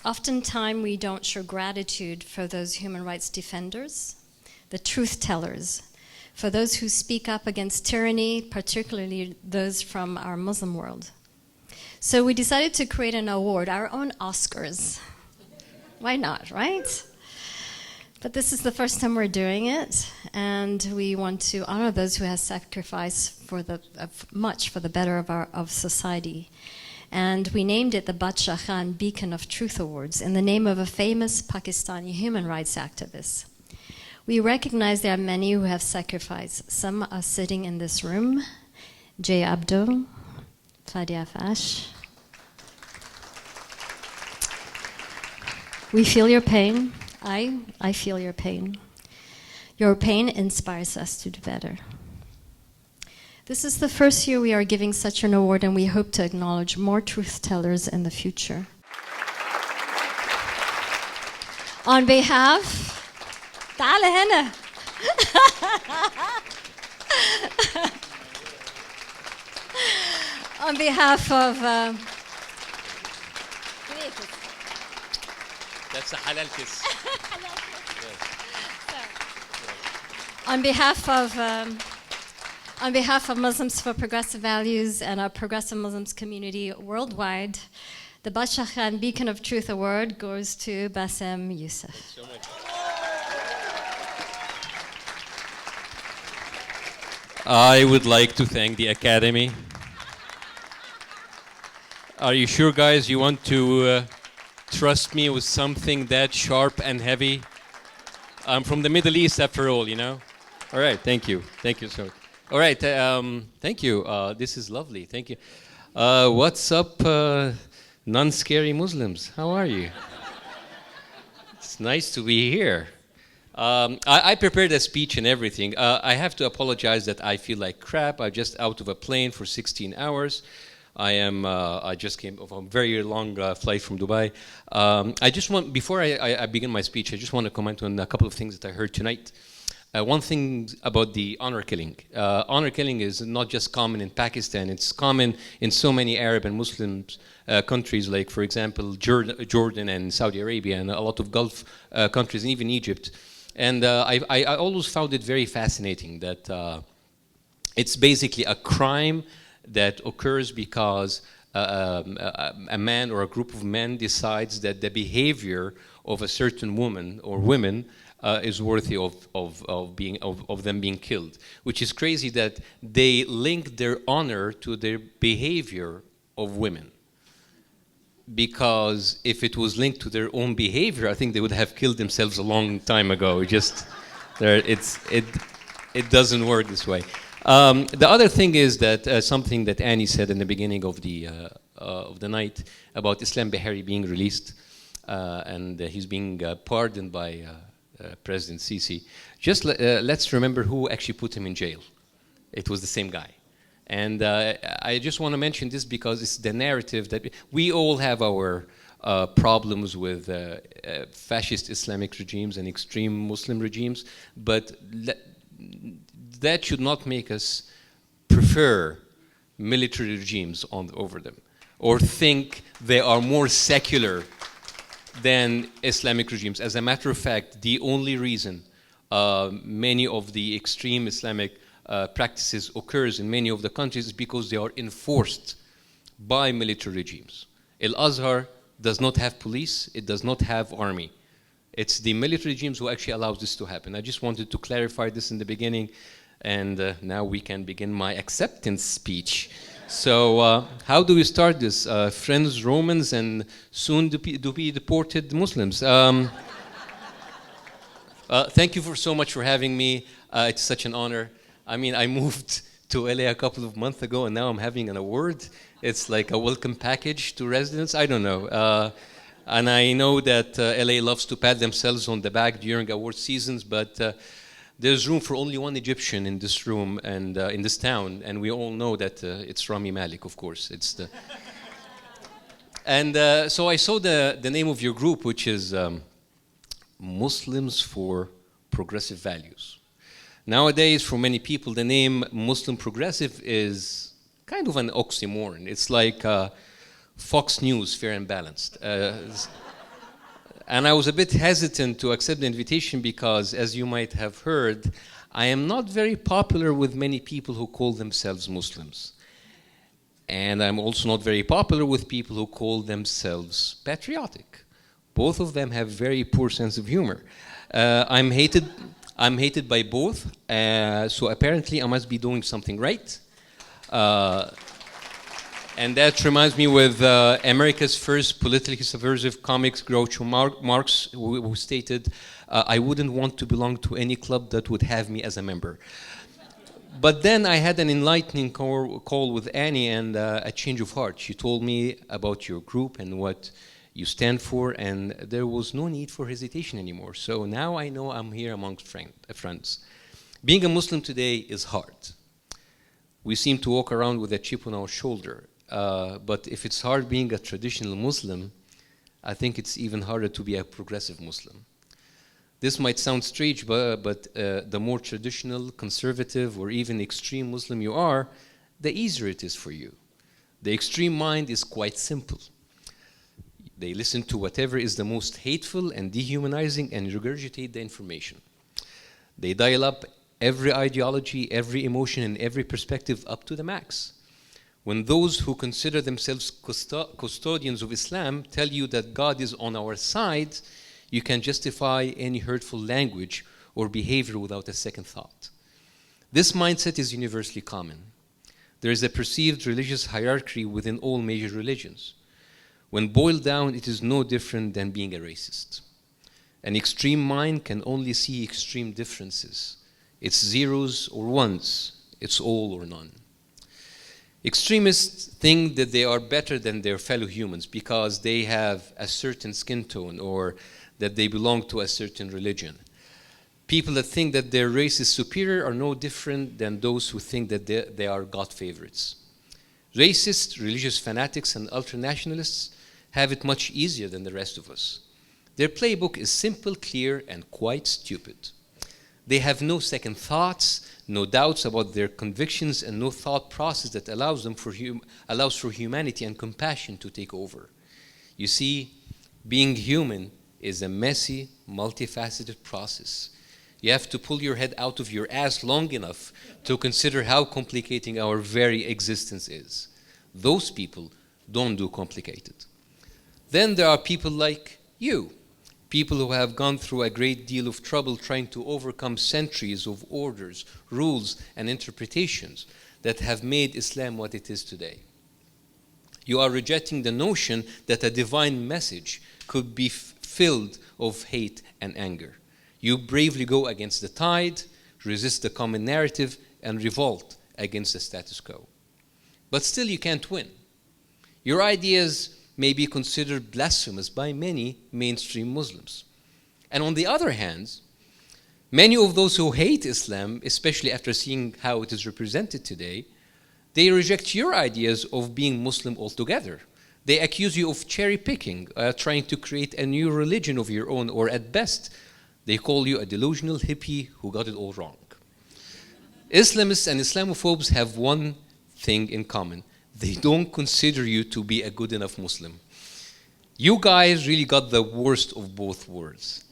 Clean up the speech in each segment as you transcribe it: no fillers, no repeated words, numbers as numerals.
Oftentimes, we don't show gratitude for those human rights defenders, the truth tellers, for those who speak up against tyranny, particularly those from our Muslim world. So we decided to create an award, our own Oscars. Why not, right? But this is the first time we're doing it, and we want to honor those who have sacrificed much for the better of society. And we named it the Badshah Khan Beacon of Truth Awards in the name of a famous Pakistani human rights activist. We recognize there are many who have sacrificed. Some are sitting in this room. Jay Abdo, Fadia Fash. We feel your pain. I feel your pain. Your pain inspires us to do better. This is the first year we are giving such an award, and we hope to acknowledge more truth tellers in the future. On behalf, تعال هنا. On behalf of that's a halal kiss. On behalf of Muslims for Progressive Values and our Progressive Muslims community worldwide, the Badshah Khan Beacon of Truth Award goes to Bassem Youssef. Thanks so much. I would like to thank the Academy. Are you sure, guys, you want to trust me with something that sharp and heavy? I'm from the Middle East, after all, you know? All right, thank you. Thank you, sir. All right, thank you. This is lovely. Thank you. What's up, non-scary Muslims? How are you? It's nice to be here. I prepared a speech and everything. I have to apologize that I feel like crap. I'm just out of a plane for 16 hours. I just came off a very long flight from Dubai. I just want, before I begin my speech, I just want to comment on a couple of things that I heard tonight. One thing about the honor killing. Honor killing is not just common in Pakistan, it's common in so many Arab and Muslim countries, like, for example, Jordan and Saudi Arabia and a lot of Gulf countries, and even Egypt. And I always found it very fascinating that it's basically a crime that occurs because a man or a group of men decides that the behavior of a certain woman or women is worthy of them being killed, which is crazy that they link their honor to their behavior of women. Because if it was linked to their own behavior, I think they would have killed themselves a long time ago. It doesn't work this way. The other thing is that something that Ani said in the beginning of the night about Islam Bahari being released, and he's being pardoned by President Sisi. Just let's remember who actually put him in jail. It was the same guy. And I just want to mention this because it's the narrative that we all have our problems with fascist Islamic regimes and extreme Muslim regimes, but that should not make us prefer military regimes over them or think they are more secular than Islamic regimes. As a matter of fact, the only reason many of the extreme Islamic practices occurs in many of the countries is because they are enforced by military regimes. Al-Azhar does not have police, it does not have army. It's the military regimes who actually allows this to happen. I just wanted to clarify this in the beginning, and now we can begin my acceptance speech. So how do we start this? Friends, Romans, and soon to be deported Muslims. Thank you so much for having me. It's such an honor. I mean, I moved to LA a couple of months ago, and now I'm having an award. It's like a welcome package to residents. I don't know. And I know that LA loves to pat themselves on the back during award seasons, but there's room for only one Egyptian in this room and in this town, and we all know that it's Rami Malek, of course. It's the and so I saw the name of your group, which is Muslims for Progressive Values. Nowadays, for many people, the name Muslim Progressive is kind of an oxymoron. It's like Fox News, fair and balanced. And I was a bit hesitant to accept the invitation because, as you might have heard, I am not very popular with many people who call themselves Muslims. And I'm also not very popular with people who call themselves patriotic. Both of them have very poor sense of humor. I'm hated by both, so apparently I must be doing something right. And that reminds me with America's first politically subversive comics, Groucho Marx, who stated, I wouldn't want to belong to any club that would have me as a member. But then I had an enlightening call with Annie and a change of heart. She told me about your group and what you stand for, and there was no need for hesitation anymore. So now I know I'm here amongst friends. Being a Muslim today is hard. We seem to walk around with a chip on our shoulder. But if it's hard being a traditional Muslim, I think it's even harder to be a progressive Muslim. This might sound strange, but the more traditional, conservative, or even extreme Muslim you are, the easier it is for you. The extreme mind is quite simple. They listen to whatever is the most hateful and dehumanizing and regurgitate the information. They dial up every ideology, every emotion, and every perspective up to the max. When those who consider themselves custodians of Islam tell you that God is on our side, you can justify any hurtful language or behavior without a second thought. This mindset is universally common. There is a perceived religious hierarchy within all major religions. When boiled down, it is no different than being a racist. An extreme mind can only see extreme differences. It's zeros or ones. It's all or none. Extremists think that they are better than their fellow humans because they have a certain skin tone or that they belong to a certain religion. People that think that their race is superior are no different than those who think that they are God favorites. Racists, religious fanatics, and ultranationalists have it much easier than the rest of us. Their playbook is simple, clear, and quite stupid. They have no second thoughts, no doubts about their convictions, and no thought process that allows for humanity and compassion to take over. You see, being human is a messy, multifaceted process. You have to pull your head out of your ass long enough to consider how complicating our very existence is. Those people don't do complicated. Then there are people like you, people who have gone through a great deal of trouble trying to overcome centuries of orders, rules, and interpretations that have made Islam what it is today. You are rejecting the notion that a divine message could be filled of hate and anger. You bravely go against the tide, resist the common narrative, and revolt against the status quo. But still you can't win. Your ideas may be considered blasphemous by many mainstream Muslims. And on the other hand, many of those who hate Islam, especially after seeing how it is represented today, they reject your ideas of being Muslim altogether. They accuse you of cherry picking, trying to create a new religion of your own, or at best, they call you a delusional hippie who got it all wrong. Islamists and Islamophobes have one thing in common. They don't consider you to be a good enough Muslim. You guys really got the worst of both worlds.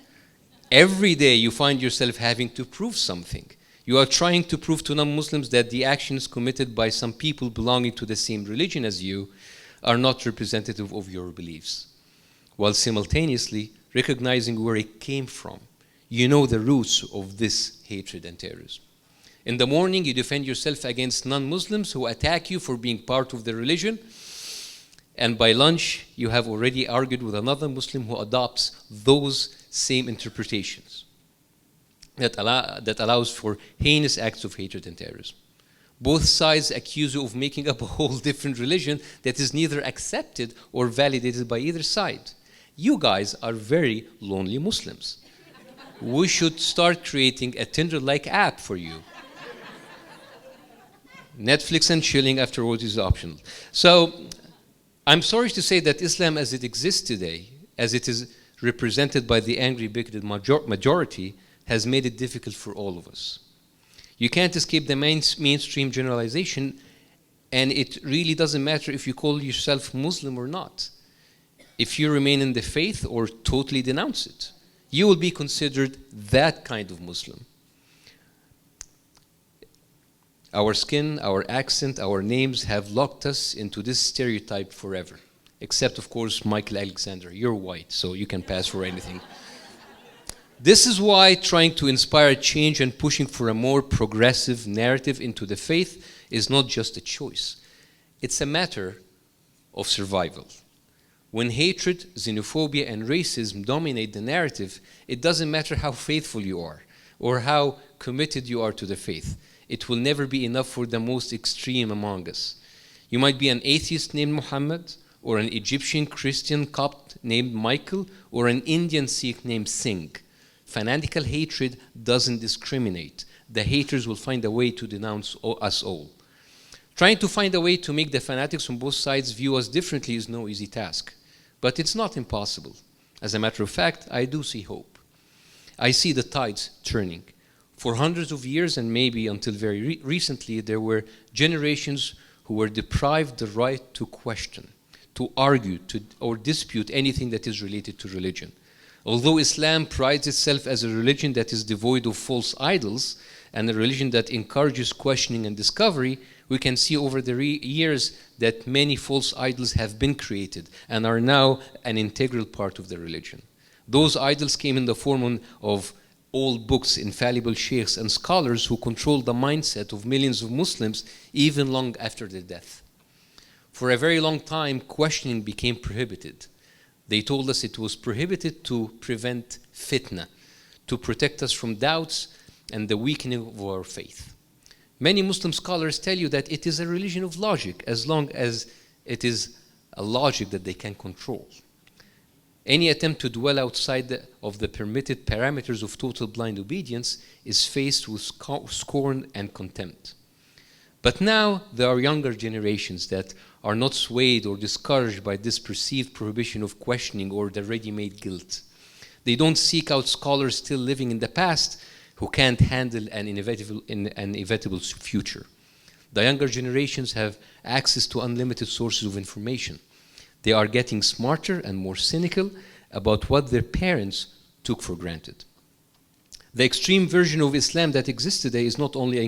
Every day you find yourself having to prove something. You are trying to prove to non-Muslims that the actions committed by some people belonging to the same religion as you are not representative of your beliefs, while simultaneously recognizing where it came from. You know the roots of this hatred and terrorism. In the morning, you defend yourself against non-Muslims who attack you for being part of the religion. And by lunch, you have already argued with another Muslim who adopts those same interpretations that allows for heinous acts of hatred and terrorism. Both sides accuse you of making up a whole different religion that is neither accepted or validated by either side. You guys are very lonely Muslims. We should start creating a Tinder-like app for you. Netflix and chilling afterwards is optional. So I'm sorry to say that Islam as it exists today, as it is represented by the angry, bigoted majority, has made it difficult for all of us. You can't escape the mainstream generalization, and it really doesn't matter if you call yourself Muslim or not. if you remain in the faith or totally denounce it. You will be considered that kind of Muslim. Our skin, our accent, our names have locked us into this stereotype forever. Except, of course, Michael Alexander. You're white, so you can pass for anything. This is why trying to inspire change and pushing for a more progressive narrative into the faith is not just a choice. It's a matter of survival. When hatred, xenophobia, and racism dominate the narrative, it doesn't matter how faithful you are or how committed you are to the faith. It will never be enough for the most extreme among us. You might be an atheist named Muhammad, or an Egyptian Christian Copt named Michael, or an Indian Sikh named Singh. Fanatical hatred doesn't discriminate. The haters will find a way to denounce us all. Trying to find a way to make the fanatics on both sides view us differently is no easy task. But it's not impossible. As a matter of fact, I do see hope. I see the tides turning. For hundreds of years, and maybe until very recently, there were generations who were deprived the right to question, to argue, or dispute anything that is related to religion. Although Islam prides itself as a religion that is devoid of false idols and a religion that encourages questioning and discovery, we can see over the years that many false idols have been created and are now an integral part of the religion. Those idols came in the form of old books, infallible sheikhs, and scholars who controlled the mindset of millions of Muslims even long after their death. For a very long time, questioning became prohibited. They told us it was prohibited to prevent fitna, to protect us from doubts and the weakening of our faith. Many Muslim scholars tell you that it is a religion of logic as long as it is a logic that they can control. Any attempt to dwell outside of the permitted parameters of total blind obedience is faced with scorn and contempt. But now there are younger generations that are not swayed or discouraged by this perceived prohibition of questioning or the ready-made guilt. They don't seek out scholars still living in the past who can't handle an inevitable future. The younger generations have access to unlimited sources of information. They are getting smarter and more cynical about what their parents took for granted. The extreme version of Islam that exists today is not only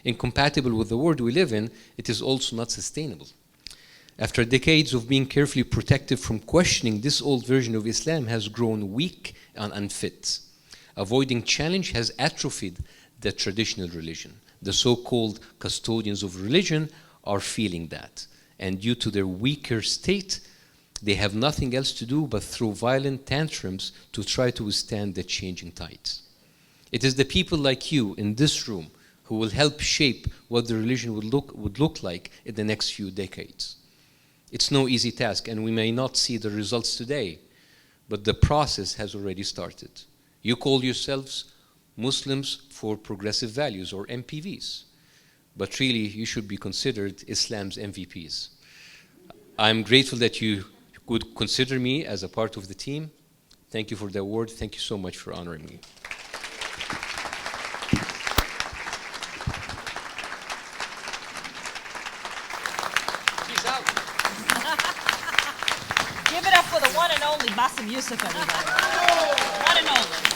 incompatible with the world we live in, it is also not sustainable. After decades of being carefully protected from questioning, this old version of Islam has grown weak and unfit. Avoiding challenge has atrophied the traditional religion. The so-called custodians of religion are feeling that. And due to their weaker state, they have nothing else to do but throw violent tantrums to try to withstand the changing tides. It is the people like you in this room who will help shape what the religion would look like in the next few decades. It's no easy task, and we may not see the results today, but the process has already started. You call yourselves Muslims for Progressive Values, or MPVs, but really you should be considered Islam's MVPs. I'm grateful that you could consider me as a part of the team. Thank you for the award. Thank you so much for honoring me. Give it up for the one and only Bassem Youssef, everybody. One and only.